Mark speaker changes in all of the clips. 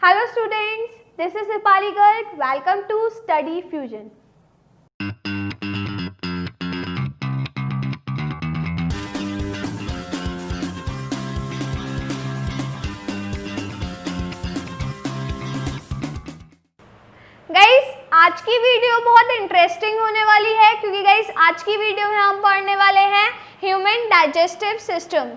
Speaker 1: Hello students, this is Dipali Garg. Welcome to Study Fusion. Guys आज की video बहुत interesting होने वाली है क्योंकि गाइस आज की वीडियो में हम पढ़ने वाले हैं ह्यूमन डाइजेस्टिव सिस्टम।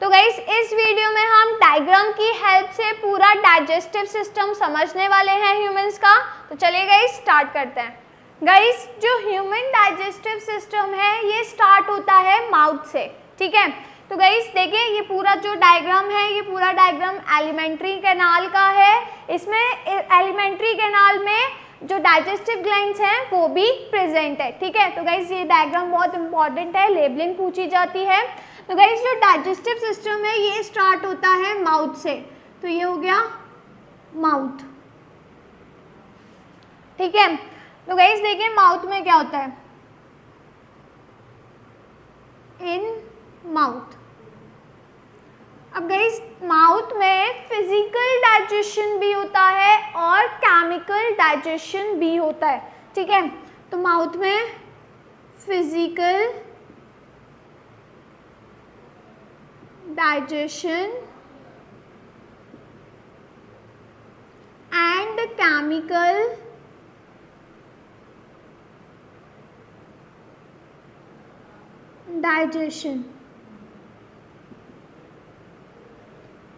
Speaker 1: तो गाइस इस वीडियो में हम डायग्राम की हेल्प से पूरा डाइजेस्टिव सिस्टम समझने वाले हैं ह्यूमंस का। तो चलिए गाइस स्टार्ट करते हैं। गाइस जो ह्यूमन डाइजेस्टिव सिस्टम है ये स्टार्ट होता है माउथ से, ठीक है। तो गाइस देखिए ये पूरा जो डायग्राम है ये पूरा डायग्राम एलिमेंट्री कैनाल का है। इसमें एलिमेंट्री कैनाल में जो डाइजेस्टिव ग्लैंड्स हैं वो भी प्रेजेंट है, ठीक है। तो गाइस ये डायग्राम बहुत इंपॉर्टेंट है, लेबलिंग पूछी जाती है। तो गाइस जो डाइजेस्टिव सिस्टम है ये स्टार्ट होता है माउथ से। तो ये हो गया माउथ, ठीक है। तो गाइस देखिए माउथ में क्या होता है, इन माउथ। अब गाइस माउथ में फिजिकल डाइजेशन भी होता है और केमिकल डाइजेशन भी होता है, ठीक है। तो माउथ में physical digestion and chemical digestion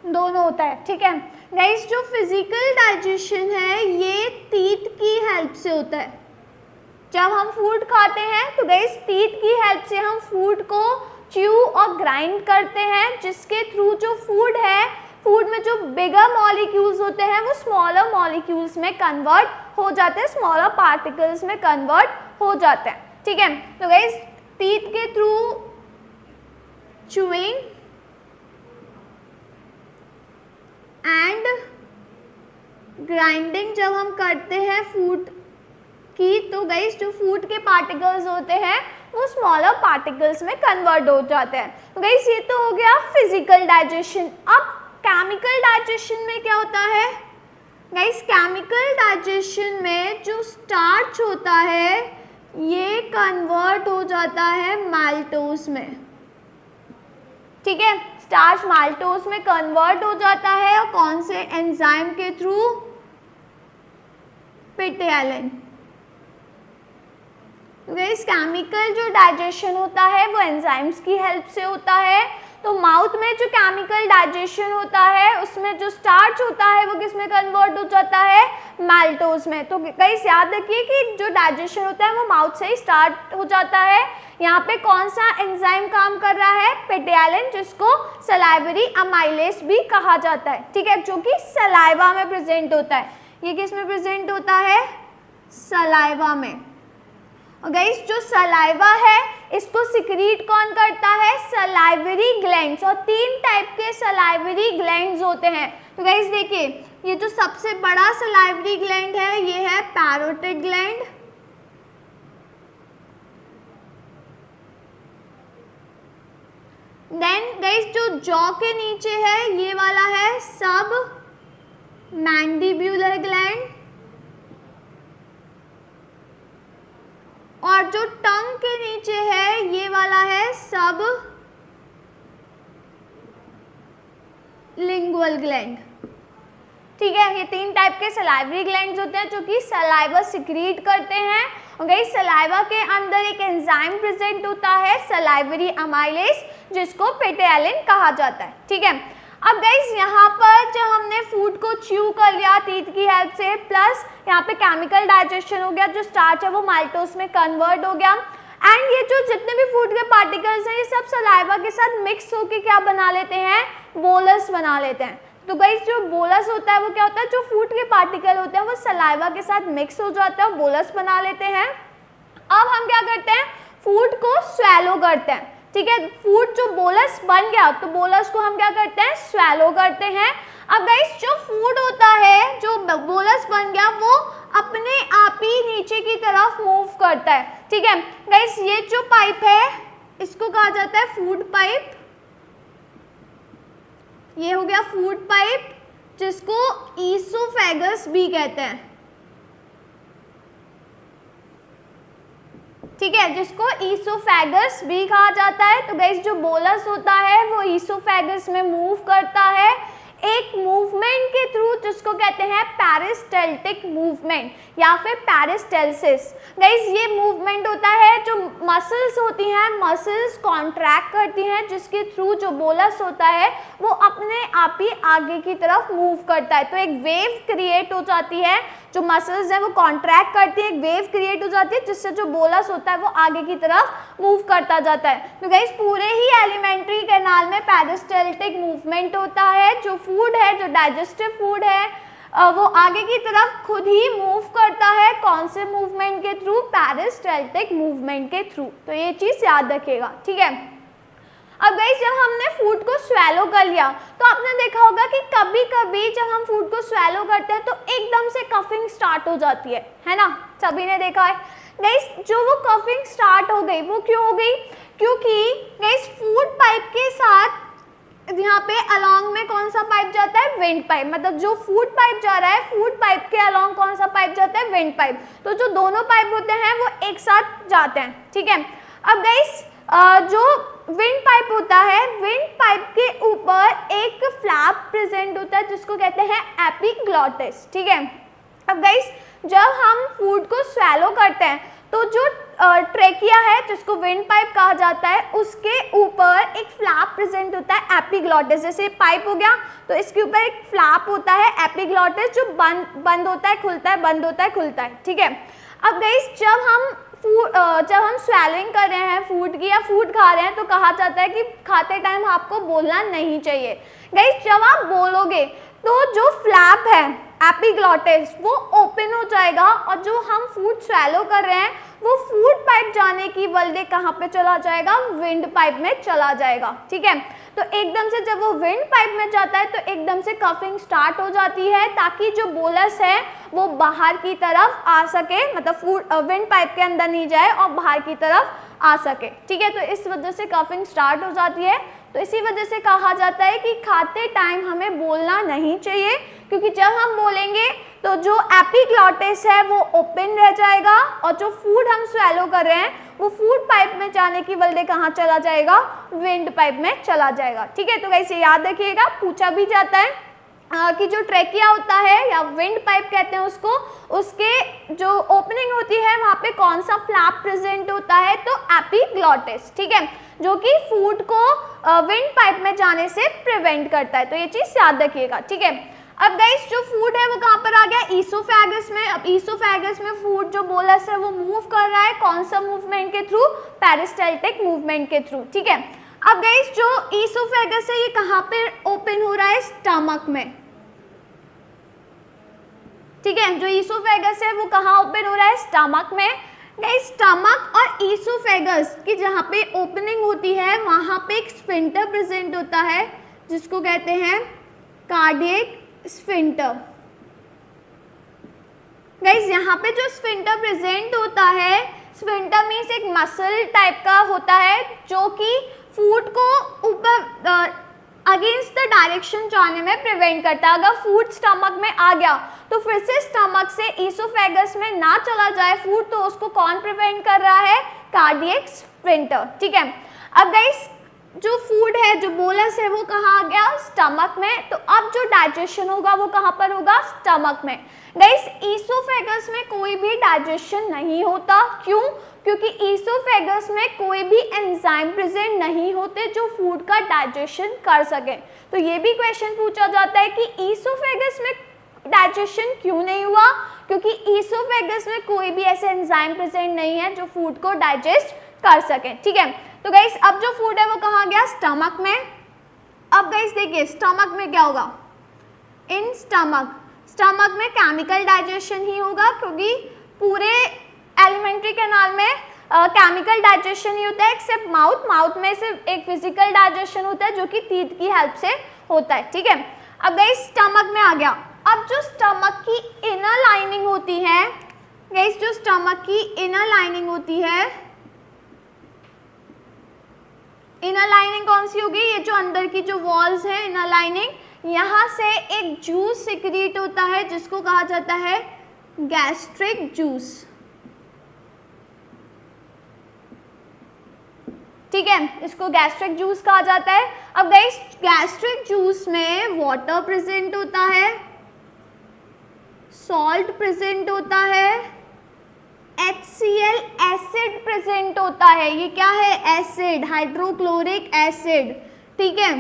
Speaker 1: दोनों होता है, ठीक है। गाइस जो फिजिकल डाइजेशन है ये टीथ की हेल्प से होता है। जब हम फूड खाते हैं तो गाइस टीथ की हेल्प से हम फूड को च्यू और ग्राइंड करते हैं, जिसके थ्रू जो फूड है, फूड में जो बिगर मॉलिक्यूल्स होते हैं वो स्मॉलर मॉलिक्यूल्स में कन्वर्ट हो जाते हैं, स्मॉलर पार्टिकल्स में कन्वर्ट हो जाते हैं, ठीक है। तो गाइस टीथ के थ्रू च्यूइंग एंड ग्राइंडिंग जब हम करते हैं फूड की, तो गाइस जो फूड के पार्टिकल्स होते हैं वो स्मॉलर पार्टिकल्स में कन्वर्ट हो जाते हैं। तो गाइस ये तो हो गया फिजिकल डाइजेशन। अब केमिकल डाइजेशन में क्या होता है गाइस, केमिकल डाइजेशन में जो स्टार्च होता है ये कन्वर्ट हो जाता है माल्टोज में, ठीक है। स्टार्च माल्टोज में कन्वर्ट हो जाता है और कौन से एंजाइम के थ्रू, पेटेलिन। तो इस केमिकल जो डाइजेशन होता है वो एंजाइम्स की हेल्प से होता है। तो माउथ में जो केमिकल डाइजेशन होता है उसमें जो स्टार्च होता है वो किस में कन्वर्ट हो जाता है, माल्टोज में। तो गाइस याद रखिए कि जो डाइजेशन होता है वो माउथ से ही स्टार्ट हो जाता है। यहाँ पे कौन सा एंजाइम काम कर रहा है, पेटेलिन, जिसको सलाइवरी अमाइलेज भी कहा जाता है, ठीक है, जो कि सलाइवा में प्रेजेंट होता है। ये किस में प्रेजेंट होता है, सलाइवा में। और गाइस जो सलाइवा है इसको सिक्रीट कौन करता है, सलाइवरी ग्लैंड्स। और 3 टाइप के सलाइवरी ग्लैंड्स होते हैं। तो गाइस देखिए ये जो सबसे बड़ा सलाइवरी ग्लैंड है ये है पैरोटिड ग्लैंड। देन गाइस जो जॉ के नीचे है ये वाला है सब मैंडिब्यूलर ग्लैंड। और जो टंग के नीचे है ये वाला है सब लिंगुअल ग्लैंड, ठीक है। ये 3 टाइप के सलाइवरी ग्लैंड्स होते हैं जो कि सलाइवा सिक्रीट करते हैं। और गाइस सलाइवा के अंदर एक एंजाइम प्रेजेंट होता है, सलाइवरी अमाइलेज, जिसको पेटेलिन कहा जाता है, ठीक है। अब गाइस यहाँ पर जब हमने फूड को च्यू कर लिया टीथ की हेल्प से, प्लस यहाँ पे केमिकल डाइजेशन हो गया, जो स्टार्च है वो माल्टोज में कन्वर्ट हो गया, एंड ये जो जितने भी फूड के पार्टिकल्स हैं ये सब सलाइवा के साथ मिक्स होकर क्या बना लेते हैं, बोलस बना लेते हैं। तो गाइस जो बोलस होता है वो क्या होता है, जो फूड के पार्टिकल होते हैं वो सलाइवा के साथ मिक्स हो जाता है, बोलस बना लेते हैं। अब हम क्या करते हैं, फूड को स्वेलो करते हैं, ठीक है। फूड जो बोलस बन गया तो बोलस को हम क्या करते हैं, स्वेलो करते हैं। अब गाइस जो फूड होता है, जो बोलस बन गया वो अपने आप ही नीचे की तरफ मूव करता है, ठीक है। गाइस ये जो पाइप है इसको कहा जाता है फूड पाइप। ये हो गया फूड पाइप जिसको ईसोफेगस ईसोफेगस भी कहते हैं, ठीक है, जिसको ईसोफेगस भी कहा जाता है। तो गाइस जो बोलस होता है वो ईसोफेगस में मूव करता है एक मूवमेंट के थ्रू, जिसको कहते हैं पेरिस्टल्टिक मूवमेंट या फिर पेरिस्टेल्सिस। गाइस ये मूवमेंट होता है, जो मसल्स होती हैं, मसल्स कॉन्ट्रैक्ट करती हैं, जिसके थ्रू जो बोलस होता है वो अपने आप ही आगे की तरफ मूव करता है। तो एक वेव क्रिएट हो जाती है, जो मसल्स हैं वो कॉन्ट्रैक्ट करती है, एक वेव क्रिएट हो जाती है, जिससे जो बोलस होता है वो आगे की तरफ मूव करता जाता है। तो गाइस पूरे ही एलिमेंट्री कैनाल में पेरिस्टल्टिक मूवमेंट होता है। जो फूड है, जो डाइजेस्टिव फूड है, वो आगे की तरफ खुद ही मूव करता है। कौन से मूवमेंट के थ्रू? पेरिस्टल्टिक मूवमेंट के थ्रू। तो ये चीज़ याद रखिएगा, ठीक है। अब गाइस जब हमने फूड को स्वेलो कर लिया तो आपने देखा होगा कि कभी कभी जब हम फूड को स्वेलो करते हैं तो एकदम से कफिंग स्टार्ट हो जाती है ना, सभी ने देखा है। गाइस जो वो कफिंग स्टार्ट हो गई वो क्यों हो गई? क्योंकि गाइस फूड पाइप के साथ यहाँ पे अलोंग में कौन सा पाइप जाता है? Wind pipe. मतलब जो फूड पाइप जा रहा है, फूड पाइप के अलोंग कौन सा पाइप जाता है? Wind pipe. तो जो दोनों पाइप होते हैं वो एक साथ जाते हैं, ठीक है। अब गाइस जो विंड पाइप होता है, विंड पाइप के ऊपर एक फ्लैप प्रेजेंट होता है जिसको कहते हैं एपिग्लॉटिस, ठीक है। अब गाइस जब हम फूड को स्वेलो करते हैं तो जो ट्रेकिया है, जिसको विंड पाइप कहा जाता है, उसके ऊपर एक फ्लैप प्रेजेंट होता है एपिग्लॉटिस। जैसे पाइप हो गया तो इसके ऊपर एक फ्लैप होता है एपिग्लॉटिस, जो बंद होता है, खुलता है, बंद होता है, खुलता है, ठीक है। अब गाइस जब हम स्वेलिंग कर रहे हैं फूड की या फूड खा रहे हैं तो कहा जाता है कि खाते टाइम आपको बोलना नहीं चाहिए। गाइस जब आप बोलोगे तो जो फ्लैप है एपिग्लॉटिस वो ओपन हो जाएगा और जो हम फूड स्वेलो कर रहे हैं वो फूड पाइप जाने की बदले कहाँ पे चला जाएगा? विंड पाइप में चला जाएगा, ठीक है। तो एकदम से जब वो विंड पाइप में जाता है तो एकदम से कफिंग स्टार्ट हो जाती है, ताकि जो बोलस है वो बाहर की तरफ आ सके, मतलब विंड पाइप के अंदर नहीं जाए और बाहर की तरफ आ सके, ठीक है। तो इस वजह से कफिंग स्टार्ट हो जाती है। तो इसी वजह से कहा जाता है कि खाते टाइम हमें बोलना नहीं चाहिए, क्योंकि जब हम बोलेंगे तो जो एपिग्लॉटिस है वो ओपन रह जाएगा और जो फूड हम स्वेलो कर रहे हैं वो फूड पाइप में जाने की बदले कहाँ चला जाएगा? विंड पाइप में चला जाएगा, ठीक है। तो वैसे याद रखिएगा, पूछा भी जाता है कि जो ट्रेकिया होता है या विंड पाइप कहते हैं उसको, उसके जो ओपनिंग होती है वहाँ पे कौन सा फ्लैप प्रेजेंट होता है? तो एपिग्लॉटिस, ठीक है, जो कि फूड को विंड पाइप में जाने से प्रिवेंट करता है। तो ये चीज़ याद रखिएगा, ठीक है। अब गाइस जो फूड है वो कहाँ पर आ गया? ईसोफेगस में। अब ईसोफेगस में फूड जो बोलस है वो मूव कर रहा है, कौन सा मूवमेंट के थ्रू? पेरिस्टल्टिक मूवमेंट के थ्रू, ठीक है। अब गाइस जो ईसोफेगस है ये कहाँ पे ओपन हो रहा है? स्टमक में, ठीक है। जो ईसोफेगस है वो कहाँ ओपन हो रहा है? स्टमक में। गाइस स्टमक और ईसोफेगस की जहाँ पे ओपनिंग होती है वहाँ पे एक स्फिंक्टर प्रेजेंट होता है जिसको कहते हैं कार्डियक स्फिंक्टर। गाइस यहाँ पे जो स्फिंक्टर प्रेजेंट होता है, स्फिंक्टर मीन्स एक मसल टाइप का होता है जो कि फूड को ऊपर अगेंस्ट द डायरेक्शन जाने में प्रिवेंट करता है। अगर फूड स्टमक में आ गया तो फिर से स्टमक से ईसोफेगस में ना चला जाए फूड, तो उसको कौन प्रिवेंट कर रहा है? कार्डियक स्फिंक्टर, ठीक है। अब गाइस जो फूड है, जो बोलस है वो कहाँ आ गया? स्टमक में। तो अब जो डाइजेशन होगा वो कहाँ पर होगा? स्टमक में। गाइस ईसोफेगस में कोई भी डाइजेशन नहीं होता, क्यों? क्योंकि ईसोफेगस में कोई भी एंजाइम प्रेजेंट नहीं होते जो फूड का डाइजेशन कर सके। तो ये भी क्वेश्चन पूछा जाता है कि ईसोफेगस में डाइजेशन क्यों नहीं हुआ? क्योंकि ईसोफेगस में कोई भी ऐसे एंजाइम प्रेजेंट नहीं है जो फूड को डाइजेस्ट कर सके, ठीक है। तो गाइस अब जो फूड है वो कहाँ गया? स्टमक में। अब गाइस देखिए स्टमक में क्या होगा? इन स्टमक में केमिकल डाइजेशन ही होगा, क्योंकि पूरे एलिमेंट्री कैनाल में केमिकल डाइजेशन ही होता है एक्सेप्ट माउथ में सिर्फ एक फिजिकल डाइजेशन होता है जो कि टीथ की हेल्प से होता है, ठीक है। अब गाइस स्टमक में आ गया। अब जो स्टमक की इनर लाइनिंग होती है, गाइस जो स्टमक की इनर लाइनिंग होती है, इनर लाइनिंग कौन सी होगी? ये जो अंदर की जो वॉल्स है इनर लाइनिंग, यहाँ से एक जूस सिक्रीट होता है जिसको कहा जाता है गैस्ट्रिक जूस। ठीक है, इसको गैस्ट्रिक जूस कहा जाता है। अब गाइस गैस्ट्रिक जूस में वाटर प्रेजेंट होता है, सॉल्ट प्रेजेंट होता है, HCl एसिड प्रेजेंट होता है। ये क्या है? Acid, hydrochloric acid. ठीक है,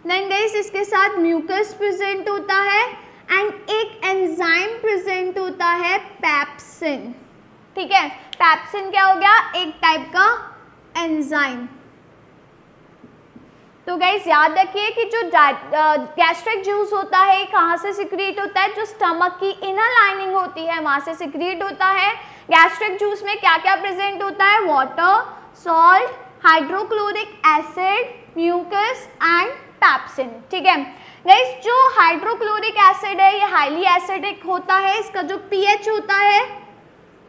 Speaker 1: देन गाइस इसके साथ म्यूकस प्रेजेंट होता है एंड एक एंजाइम प्रेजेंट होता है पेप्सिन। ठीक है, पेप्सिन क्या हो गया? एक टाइप का एंजाइम। तो गाइस याद रखिए कि जो गैस्ट्रिक जूस होता है कहाँ से सिक्रीट होता है? जो स्टमक की इनर लाइनिंग होती है वहाँ से सिक्रीट होता है। गैस्ट्रिक जूस में क्या क्या प्रेजेंट होता है? Water, salt, hydrochloric acid, mucus and pepsin. ठीक है गाइस, जो हाइड्रोक्लोरिक एसिड है ये हाईली एसिडिक होता है। इसका जो pH होता है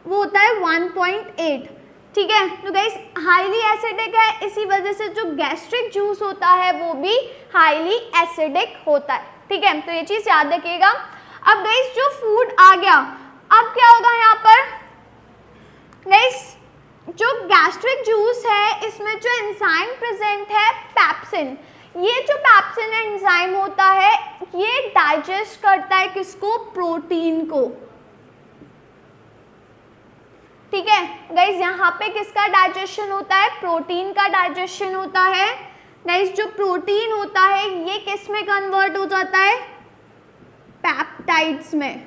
Speaker 1: वो होता है 1.8। ठीक है, तो गाइस हाईली एसिडिक है, इसी वजह से जो गैस्ट्रिक जूस होता है वो भी हाईली एसिडिक होता है। ठीक है, तो ये चीज़ याद रखिएगा। अब गाइस जो फूड आ गया, अब क्या होगा यहाँ पर? गाइस जो गैस्ट्रिक जूस है इसमें जो एंजाइम प्रेजेंट है पेप्सिन, ये जो पेप्सिन एंजाइम होता है ये डाइजेस्ट करता है किसको? प्रोटीन को। ठीक है गाइज, यहाँ पे किसका डाइजेशन होता है? प्रोटीन का डाइजेशन होता है। गाइज जो प्रोटीन होता है ये किस में कन्वर्ट हो जाता है? पेप्टाइड्स में।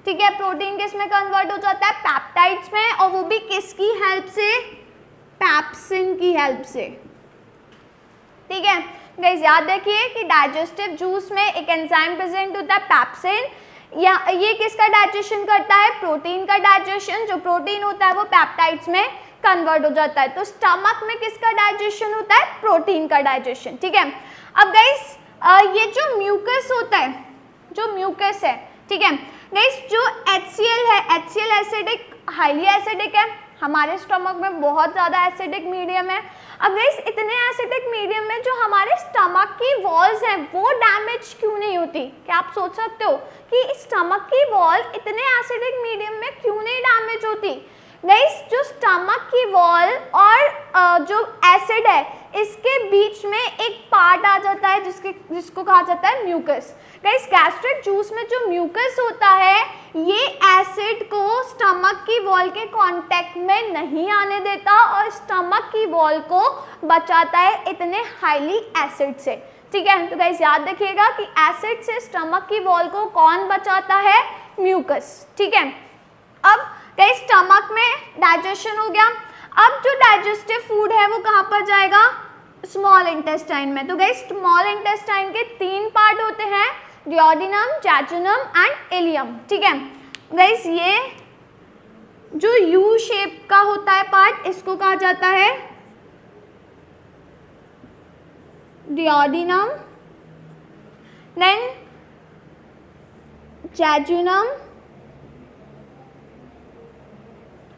Speaker 1: ठीक है, प्रोटीन किस में कन्वर्ट हो जाता है? पेप्टाइड्स में, और वो भी किसकी हेल्प से? पेप्सिन की हेल्प से। ठीक है गाइज, याद रखिए कि डाइजेस्टिव जूस में एक एंजाइम प्रेजेंट होता है पेप्सिन। या ये किसका डाइजेशन करता है? प्रोटीन का डाइजेशन। जो प्रोटीन होता है वो पेप्टाइड्स में कन्वर्ट हो जाता है। तो स्टमक में किसका डाइजेशन होता है? प्रोटीन का डाइजेशन। ठीक है, अब गाइस ये जो म्यूकस होता है, जो म्यूकस है, ठीक है गाइस, जो HCl है, HCl एसिडिक, हाईली एसिडिक है। हमारे स्टमक में बहुत ज़्यादा एसिडिक मीडियम है। अब गाइस इतने एसिडिक मीडियम में जो हमारे स्टमक की वॉल्स हैं वो डैमेज क्यों नहीं होती? क्या आप सोच सकते हो कि स्टमक की वॉल इतने एसिडिक मीडियम में क्यों नहीं डैमेज होती? गाइस जो स्टमक की वॉल और जो एसिड है इसके बीच में एक पार्ट आ जाता है जिसको कहा जाता है म्यूकस। गाइस गैस्ट्रिक जूस में जो म्यूकस होता है ये एसिड को स्टमक की वॉल के कांटेक्ट में नहीं आने देता और स्टमक की वॉल को बचाता है इतने हाईली एसिड से। ठीक है, तो गाइस याद रखिएगा कि एसिड से स्टमक की वॉल को कौन बचाता है? म्यूकस। ठीक है, अब गाइस स्टमक में डाइजेशन हो गया। अब जो डाइजेस्टिव फूड है वो कहाँ पर जाएगा? स्मॉल इंटेस्टाइन में। तो गाइस स्मॉल इंटेस्टाइन के 3 पार्ट होते हैं, डिओडिनम, जैजुनम एंड इलियम। ठीक है गाइस, ये जो यू शेप का होता है पार्ट इसको कहा जाता है डिओडिनम, देन जैजुनम,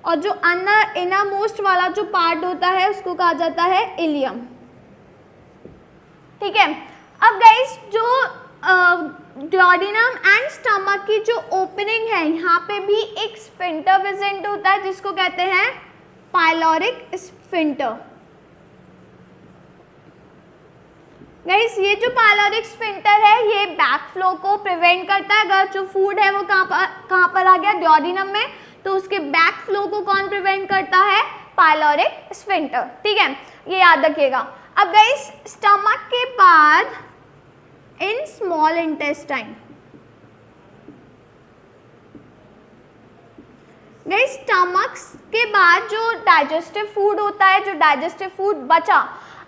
Speaker 1: और जो इनर मोस्ट वाला जो पार्ट होता है उसको कहा जाता है इलियम। ठीक है, अब गाइस जो डिओडिनम एंड स्टमक की जो ओपनिंग है यहाँ पे भी एक स्फिंक्टर प्रेजेंट होता है जिसको कहते हैं पाइलोरिक स्फिंक्टर। गाइस ये जो पाइलोरिक स्फिंक्टर है ये बैक फ्लो को प्रिवेंट करता है। अगर जो फूड है वो कहाँ पर आ गया? डिओडिनम में, तो उसके बैक फ्लो को कौन प्रिवेंट करता है? Pyloric sphincter. ठीक है, ये याद रखिएगा। अब गाइस स्टमक के बाद in small intestine, guys stomach के बाद जो डाइजेस्टिव फूड होता है, जो डाइजेस्टिव फूड बचा,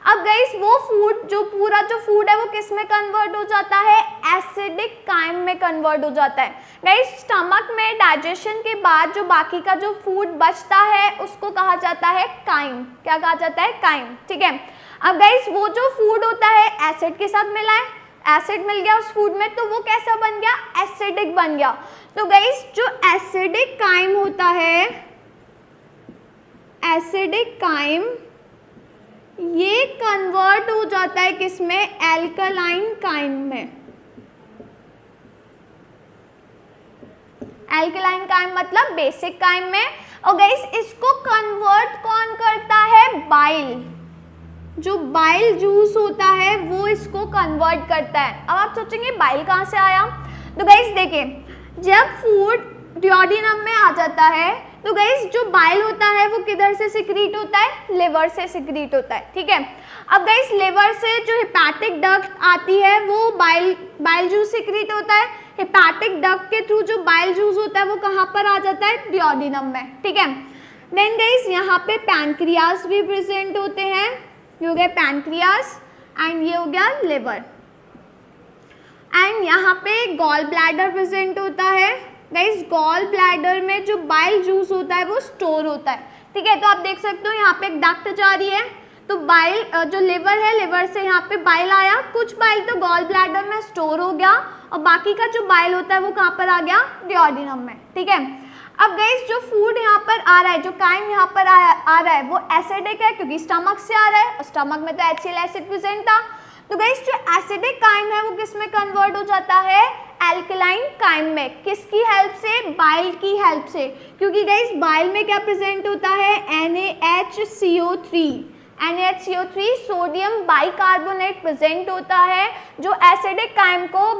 Speaker 1: अब गाइस वो फूड जो पूरा जो फूड है वो किस में कन्वर्ट हो जाता है? एसिडिक काइम में कन्वर्ट हो जाता है। गाइस स्टमक में डाइजेशन के बाद जो बाकी का जो फूड बचता है उसको कहा जाता है काइम। क्या कहा जाता है? काइम। ठीक है, अब गाइस वो जो फूड होता है एसिड के साथ मिला है, एसिड मिल गया उस फूड में, तो वो कैसा बन गया? एसिडिक बन गया। तो गाइस जो एसिडिक काइम होता है, एसिडिक काइम ये कन्वर्ट हो जाता है किसमें, एल्कलाइन काइम में। एल्कलाइन काइम मतलब बेसिक काइम में। और गाइस इसको कन्वर्ट कौन करता है, बाइल। जो बाइल जूस होता है वो इसको कन्वर्ट करता है। अब आप सोचेंगे बाइल कहाँ से आया, तो गाइस देखिए जब फूड ड्यूओडेनम में आ जाता है तो गाइस जो बाइल होता है वो किधर से सिक्रीट होता है, लिवर से सिक्रीट होता है, ठीक है। अब गाइस लिवर से जो हेपेटिक डक्ट आती है वो बाइल जूस सिक्रीट होता है। हेपेटिक डक्ट के थ्रू जो बाइल जूस होता है वो कहाँ पर आ जाता है, ड्यूओडेनम में, ठीक है। देन गाइस यहाँ पे पैनक्रियास भी प्रेजेंट होते हैं, ये हो गया पैनक्रियास एंड ये हो गया लिवर। एंड यहाँ पे गॉल ब्लैडर प्रेजेंट होता है। गाइस गॉल ब्लैडर में जो बाइल जूस होता है वो स्टोर होता है, ठीक है। तो आप देख सकते हो यहाँ पे एक डक्ट जा रही है, तो बाइल जो लिवर है, लिवर से यहाँ पे बाइल आया, कुछ बाइल तो गॉल ब्लैडर में स्टोर हो गया और बाकी का जो बाइल होता है वो कहाँ पर आ गया, ड्यूओडेनम में, ठीक है। अब गाइस जो फूड यहाँ पर आ रहा है, जो काइम यहाँ पर आ रहा है वो एसिडिक है क्योंकि स्टमक से आ रहा है और स्टमक में तो HCl एसिड प्रेजेंट था। तो गाइस जो एसिडिक काइम है वो किस में कन्वर्ट हो जाता है, एल्कलाइन काइम में। किसकी हेल्प से, बाइल की हेल्प से, क्योंकि गाइस बाइल में क्या प्रेजेंट होता है, NaHCO3। NaHCO3 sodium bicarbonate present होता है जो एसिडिक काइम को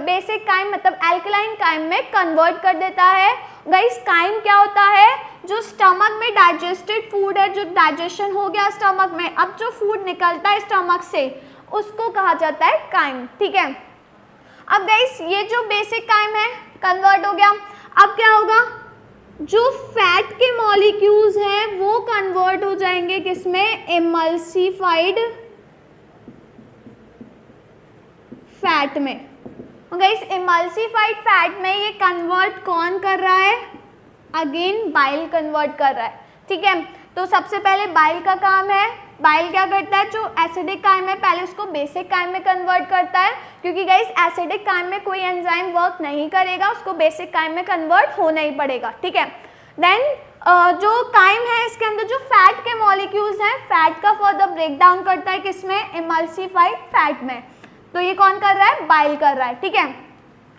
Speaker 1: बेसिक काइम मतलब एल्कलाइन काइम में कन्वर्ट कर देता है। गाइस काइम क्या होता है, जो स्टमक में डाइजेस्टेड फूड है, जो डाइजेशन हो गया स्टमक में, अब जो फूड निकलता है स्टमक से उसको कहा जाता है काइम, ठीक है। अब गाइस ये जो बेसिक काइम है कन्वर्ट हो गया। अब क्या होगा, जो फैट के मॉलिक्यूल्स हैं वो कन्वर्ट हो जाएंगे किसमें, इमल्सिफाइड फैट में। गाइस इमल्सिफाइड फैट में ये कन्वर्ट कौन कर रहा है, अगेन बाइल कन्वर्ट कर रहा है, ठीक है। तो सबसे पहले बाइल का काम है, बाइल क्या करता है, जो एसिडिक काइम है पहले उसको बेसिक काइम में कन्वर्ट करता है, क्योंकि गाइस एसिडिक काइम में कोई एंजाइम वर्क नहीं करेगा, उसको बेसिक काइम में कन्वर्ट होना ही पड़ेगा, ठीक है। देन जो काइम है इसके अंदर जो फैट के मॉलिक्यूल्स हैं, फैट का फर्दर ब्रेक डाउन करता है किसमें, इमल्सिफाइड फैट में। तो ये कौन कर रहा है, बाइल कर रहा है, ठीक है।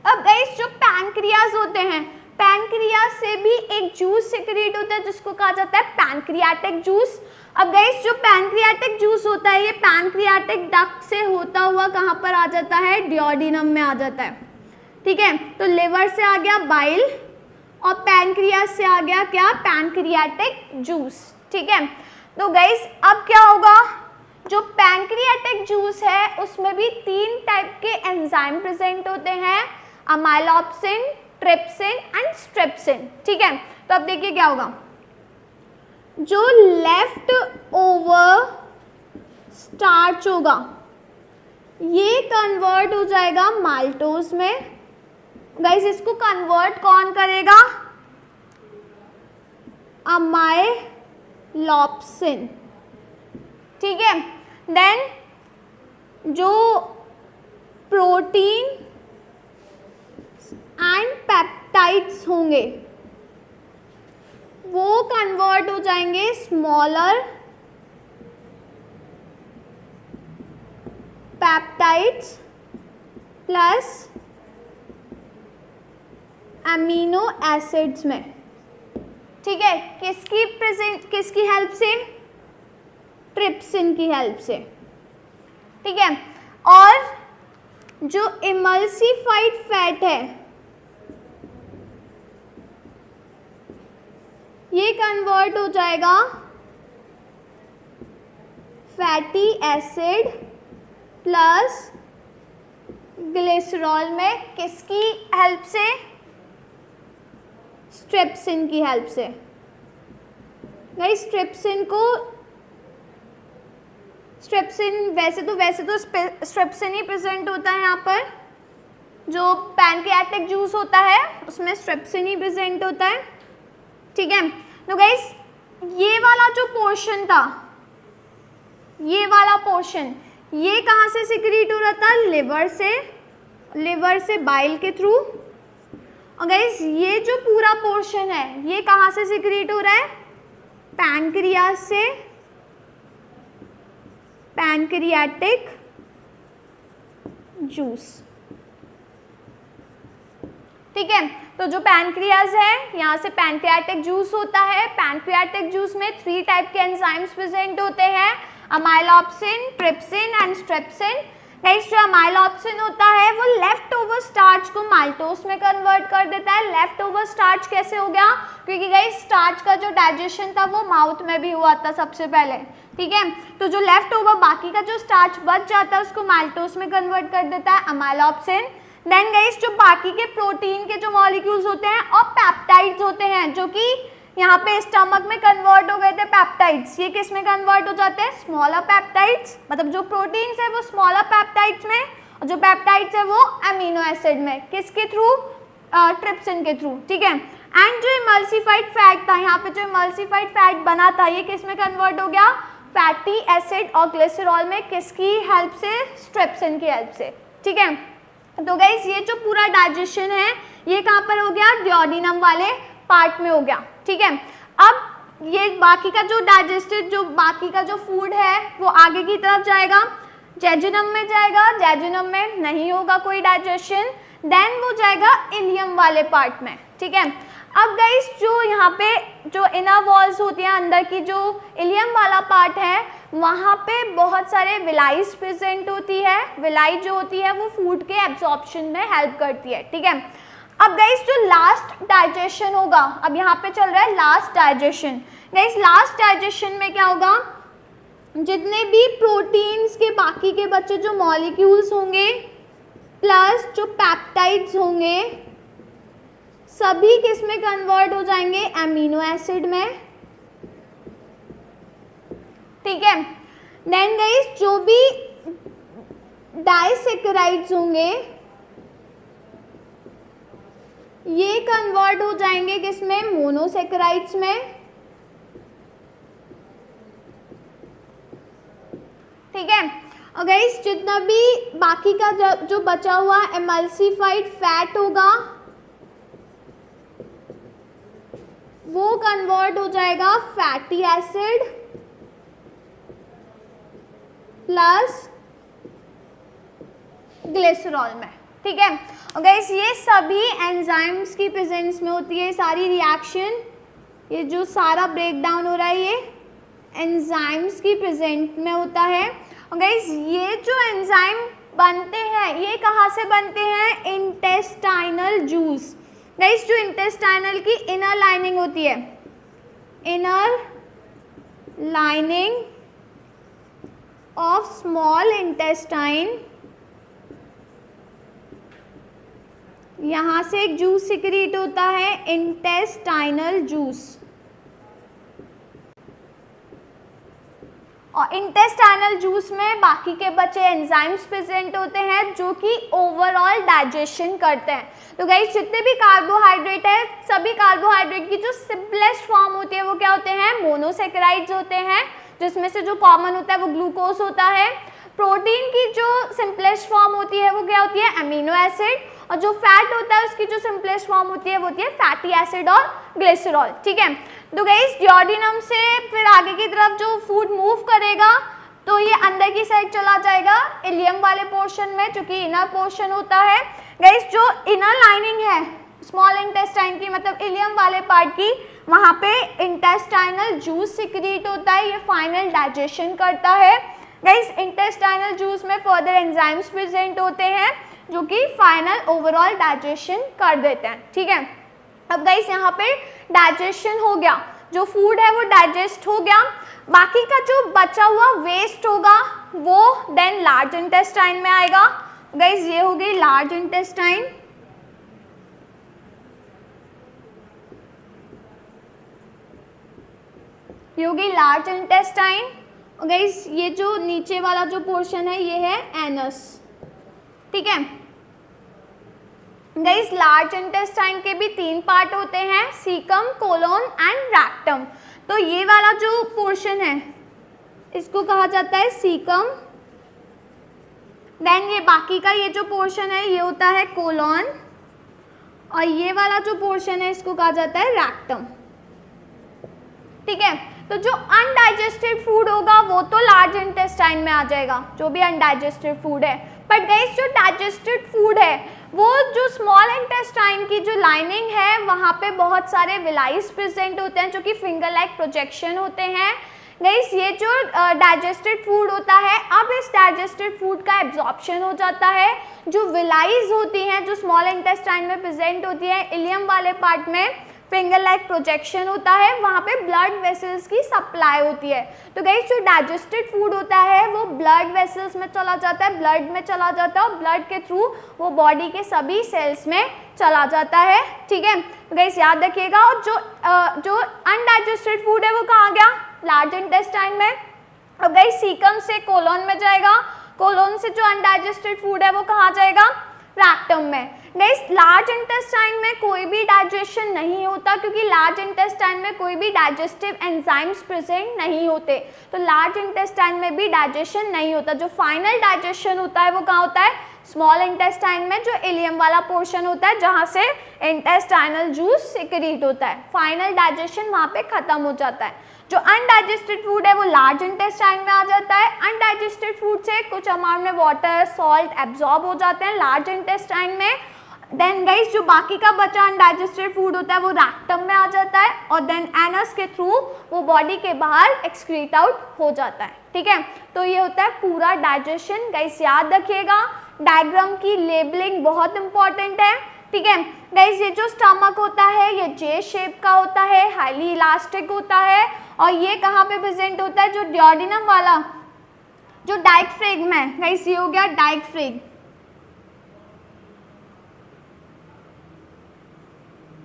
Speaker 1: अब गाइस जो पैनक्रियाज होते हैं, पैनक्रियाज से भी एक जूस सिक्रीट होता है जिसको कहा जाता है पैनक्रियाटिक जूस। अब गाइस जो पैनक्रियाटिक जूस होता है ये पैनक्रियाटिक डक्ट से होता हुआ कहाँ पर आ जाता है, ड्यूओडेनम में आ जाता है, ठीक है। तो लिवर से आ गया बाइल और पैनक्रियाज से आ गया क्या, पैनक्रियाटिक जूस, ठीक है। तो गाइस अब क्या होगा, जो पैनक्रियाटिक जूस है उसमें भी 3 टाइप के एंजाइम प्रेजेंट होते हैं, अमाइलोप्सिन, ट्रिप्सिन एंड स्ट्रिप्सिन, ठीक है। तो अब देखिए क्या होगा, जो लेफ्ट ओवर स्टार्च होगा ये कन्वर्ट हो जाएगा माल्टोज में। गाइस इसको कन्वर्ट कौन करेगा, अमाइलोप्सिन, ठीक है। देन जो प्रोटीन एंड पेप्टाइड्स होंगे वो कन्वर्ट हो जाएंगे smaller peptides plus amino acids में, ठीक है। किसकी हेल्प से, ट्रिप्सिन की हेल्प से, ठीक है। और जो इमल्सिफाइड फैट है ये कन्वर्ट हो जाएगा फैटी एसिड प्लस ग्लिसरॉल में, किसकी हेल्प से, स्ट्रिप्सिन की हेल्प से। गाइस वैसे तो स्ट्रिप्सिन ही प्रेजेंट होता है यहाँ पर, जो पैनक्रियाटिक जूस होता है उसमें स्ट्रिप्सिन ही प्रेजेंट होता है, ठीक है। तो गाइस ये वाला जो पोर्शन था, ये वाला पोर्शन ये कहाँ से सिक्रीट हो रहा था, लिवर से बाइल के थ्रू। और गाइस ये जो पूरा पोर्शन है ये कहाँ से सिक्रीट हो रहा है, पैनक्रियाज से पैनक्रियाटिक जूस। ठीक है, तो जो पैनक्रियाज है यहाँ से पैनक्रियाटिक जूस होता है। पैनक्रियाटिक जूस में 3 टाइप के एंजाइम्स प्रेजेंट होते हैं, अमाइलोप्सिन, ट्रिप्सिन एंड स्ट्रिप्सिन। नेक्स्ट जो अमाइलोप्सिन होता है वो लेफ्ट ओवर स्टार्च को माल्टोस में कन्वर्ट कर देता है। लेफ्ट ओवर स्टार्च कैसे हो गया? क्योंकि गाइस स्टार्च का जो डाइजेशन था वो माउथ में भी हुआ था सबसे पहले। ठीक है, तो जो लेफ्ट ओवर बाकी का जो स्टार्च बच जाता है उसको माल्टोस में कन्वर्ट कर देता है अमाइलोप्सिन। देन गाइस जो बाकी के प्रोटीन के जो मॉलिक्यूल्स होते हैं और पेप्टाइड्स होते हैं जो कि यहाँ पे स्टमक में कन्वर्ट हो गए थे पेप्टाइड्स, ये किस में कन्वर्ट हो जाते हैं? Smaller peptides. मतलब जो प्रोटीन्स है वो स्मॉलर पेप्टाइड्स में और जो पेप्टाइड्स है वो अमीनो एसिड में। किसके थ्रू? ट्रिप्सिन के थ्रू। ठीक है, एंड जो इमल्सिफाइड फैट था, यहाँ पे जो इमल्सिफाइड फैट बना था ये किस में कन्वर्ट हो गया? फैटी एसिड और ग्लिसरॉल में। किसकी हेल्प से? स्ट्रिप्सिन की हेल्प से। ठीक है, तो गाइस ये जो पूरा डाइजेशन है ये कहाँ पर हो गया? ड्यूओडेनम वाले पार्ट में हो गया। ठीक है, अब ये बाकी का जो डाइजेस्टेड जो बाकी का जो फूड है वो आगे की तरफ जाएगा, जेजुनम में जाएगा। जेजुनम में नहीं होगा कोई डाइजेशन, देन वो जाएगा इलियम वाले पार्ट में। ठीक है, अब गाइस जो यहाँ पे जो इनर वॉल्स होती हैं, अंदर की जो इलियम वाला पार्ट है वहाँ पे बहुत सारे विलाइज प्रेजेंट होती है। विलाई जो होती है वो फूड के एब्जॉर्प्शन में हेल्प करती है। ठीक है, अब गाइस जो लास्ट डाइजेशन होगा, अब यहाँ पे चल रहा है last digestion. Guys last digestion में क्या होगा? जितने भी प्रोटीन्स के बाकी के बचे जो मॉलिक्यूल्स होंगे प्लस जो पेप्टाइड्स होंगे सभी किस में कन्वर्ट हो जाएंगे? अमीनो एसिड में। ठीक है, देन गाइस जो भी डाइसैकेराइड्स होंगे ये कन्वर्ट हो जाएंगे किसमें? मोनोसैकेराइड्स में। ठीक है, और गाइस जितना भी बाकी का जो बचा हुआ एमल्सिफाइड फैट होगा वो कन्वर्ट हो जाएगा फैटी एसिड प्लस ग्लिसरॉल में। ठीक है, और गाइस ये सभी एंजाइम्स की प्रेजेंस में होती है सारी रिएक्शन। ये जो सारा ब्रेक डाउन हो रहा है ये एंजाइम्स की प्रेजेंट में होता है। और गाइस ये जो एंजाइम बनते हैं ये कहाँ से बनते हैं? Intestinal juice. गाइस जो इंटेस्टाइनल की इनर लाइनिंग होती है, inner lining of small intestine, यहाँ से एक जूस सिक्रीट होता है इंटेस्टाइनल जूस। और इंटेस्टाइनल जूस में बाकी के बचे एंजाइम्स प्रेजेंट होते हैं जो कि ओवरऑल डाइजेशन करते हैं। तो गाइस जितने भी कार्बोहाइड्रेट है सभी कार्बोहाइड्रेट की जो सिंपलेस्ट फॉर्म होती है वो क्या होते हैं? मोनोसैकेराइड्स होते हैं, जिसमें से जो कॉमन होता है वो ग्लूकोज होता है। प्रोटीन की जो सिंपलेस्ट फॉर्म होती है वो क्या होती है? Amino acid. और जो फैट होता है उसकी जो सिंपलेस्ट फॉर्म होती है वो होती है फैटी एसिड और ग्लिसरॉल। ठीक है, तो गाइस ड्यूओडेनम से फिर आगे की तरफ जो फूड मूव करेगा तो ये अंदर की साइड चला जाएगा इलियम वाले पोर्शन में, जो कि इनर पोर्शन होता है। गाइस जो इनर लाइनिंग है स्मॉल इंटेस्टाइन की, मतलब इलियम वाले पार्ट की, वहाँ पे इंटेस्टाइनल जूस सिक्रीट होता है, ये फाइनल डाइजेशन करता है। गाइस इंटेस्टाइनल जूस में फर्दर एंजाइम्स प्रेजेंट होते हैं जो कि फाइनल ओवरऑल डाइजेशन कर देते हैं। ठीक है, अब गाइस यहाँ पे डाइजेशन हो गया, जो फूड है वो डाइजेस्ट हो गया। बाकी का जो बचा हुआ वेस्ट होगा वो देन लार्ज इंटेस्टाइन में आएगा। गाइस ये हो गई लार्ज इंटेस्टाइन। ये हो गई लार्ज इंटेस्टाइन। और गाइस ये जो नीचे वाला जो पोर्शन है ये है एनस। ठीक है, गाइस लार्ज इंटेस्टाइन के भी 3 पार्ट होते हैं, सीकम, कोलोन एंड रेक्टम। तो ये वाला जो पोर्शन है इसको कहा जाता है सीकम। देन ये बाकी का ये जो पोर्शन है ये होता है कोलोन, और ये वाला जो पोर्शन है इसको कहा जाता है रेक्टम। ठीक है, तो जो अनडाइजेस्टेड फूड होगा वो तो लार्ज इंटेस्टाइन में आ जाएगा, जो भी अनडाइजेस्टेड फूड है। बट गाइस जो डाइजेस्टेड फूड है वो जो स्मॉल इंटेस्टाइन की जो लाइनिंग है वहाँ पे बहुत सारे विलाइज प्रेजेंट होते हैं जो कि फिंगर लाइक प्रोजेक्शन होते हैं। गाइस ये जो डाइजेस्टेड फूड होता है, अब इस डाइजेस्टेड फूड का एब्जॉर्प्शन हो जाता है। जो विलाइज होती हैं जो स्मॉल इंटेस्टाइन में प्रेजेंट होती है, इलियम वाले पार्ट में फिंगर लाइक प्रोजेक्शन होता है, वहाँ पे ब्लड वेसल्स की सप्लाई होती है। तो गाइस जो डाइजेस्टेड फूड होता है वो ब्लड वेसल्स में चला जाता है, ब्लड में चला जाता है और ब्लड के थ्रू वो बॉडी के सभी सेल्स में चला जाता है। ठीक है, तो गाइस याद रखिएगा। और जो अनडाइजेस्टेड फूड है वो कहाँ गया? लार्ज इंटेस्टाइन में। अब गाइस सीकम से कोलोन में जाएगा, कोलोन से जो अनडाइजेस्टेड फूड है वो कहाँ जाएगा? रेक्टम में। गाइस लार्ज इंटेस्टाइन में कोई भी डाइजेशन नहीं होता क्योंकि लार्ज इंटेस्टाइन में कोई भी डाइजेस्टिव एंजाइम्स प्रेजेंट नहीं होते, तो लार्ज इंटेस्टाइन में भी डाइजेशन नहीं होता। जो फाइनल डाइजेशन होता है वो कहाँ होता है? स्मॉल इंटेस्टाइन में, जो इलियम वाला पोर्शन होता है जहाँ से इंटेस्टाइनल जूस सिक्रीट होता है। फाइनल डाइजेशन वहाँ पे खत्म हो जाता है। जो अनडाइजेस्टेड फूड है वो लार्ज इंटेस्टाइन में आ जाता है। अनडाइजेस्टेड फूड से कुछ अमाउंट में वाटर, सॉल्ट एब्जॉर्ब हो जाते हैं लार्ज इंटेस्टाइन में। देन गाइस जो बाकी का बचा अनडाइजेस्टेड फूड होता है वो रैक्टम में आ जाता है और देन एनस के थ्रू वो बॉडी के बाहर एक्सक्रीट आउट हो जाता है। ठीक है, तो ये होता है पूरा डाइजेशन। गाइस याद रखिएगा, डायग्राम की लेबलिंग बहुत इंपॉर्टेंट है। ठीक है गाइस, ये जो स्टमक होता है ये जे शेप का होता है, हाईली इलास्टिक होता है और ये कहाँ पे प्रेजेंट होता है? जो डियोडिनम वाला जो डायफ्रेगम है, गाइस ये हो गया डायफ्रेगम,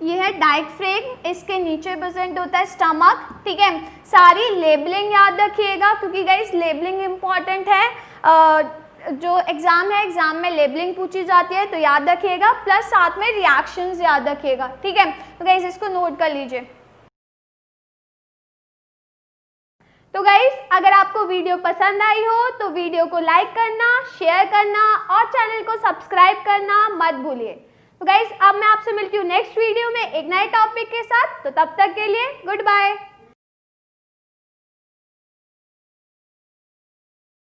Speaker 1: ये है डायफ्रेगम, इसके नीचे प्रेजेंट होता है स्टमक। ठीक है, सारी लेबलिंग याद रखिएगा क्योंकि गाइस लेबलिंग इंपॉर्टेंट है। जो एग्जाम है, एग्जाम में लेबलिंग पूछी जाती है तो याद रखिएगा, प्लस साथ में रिएक्शंस याद रखिएगा। ठीक है, तो गाइस इसको नोट कर लीजिए। तो गाइस अगर आपको वीडियो पसंद आई हो तो वीडियो को लाइक करना, शेयर करना और चैनल को सब्सक्राइब करना मत भूलिए। तो गाइस अब मैं आपसे मिलती हूँ नेक्स्ट वीडियो में एक नए टॉपिक के साथ, तो तब तक के लिए गुड बाय।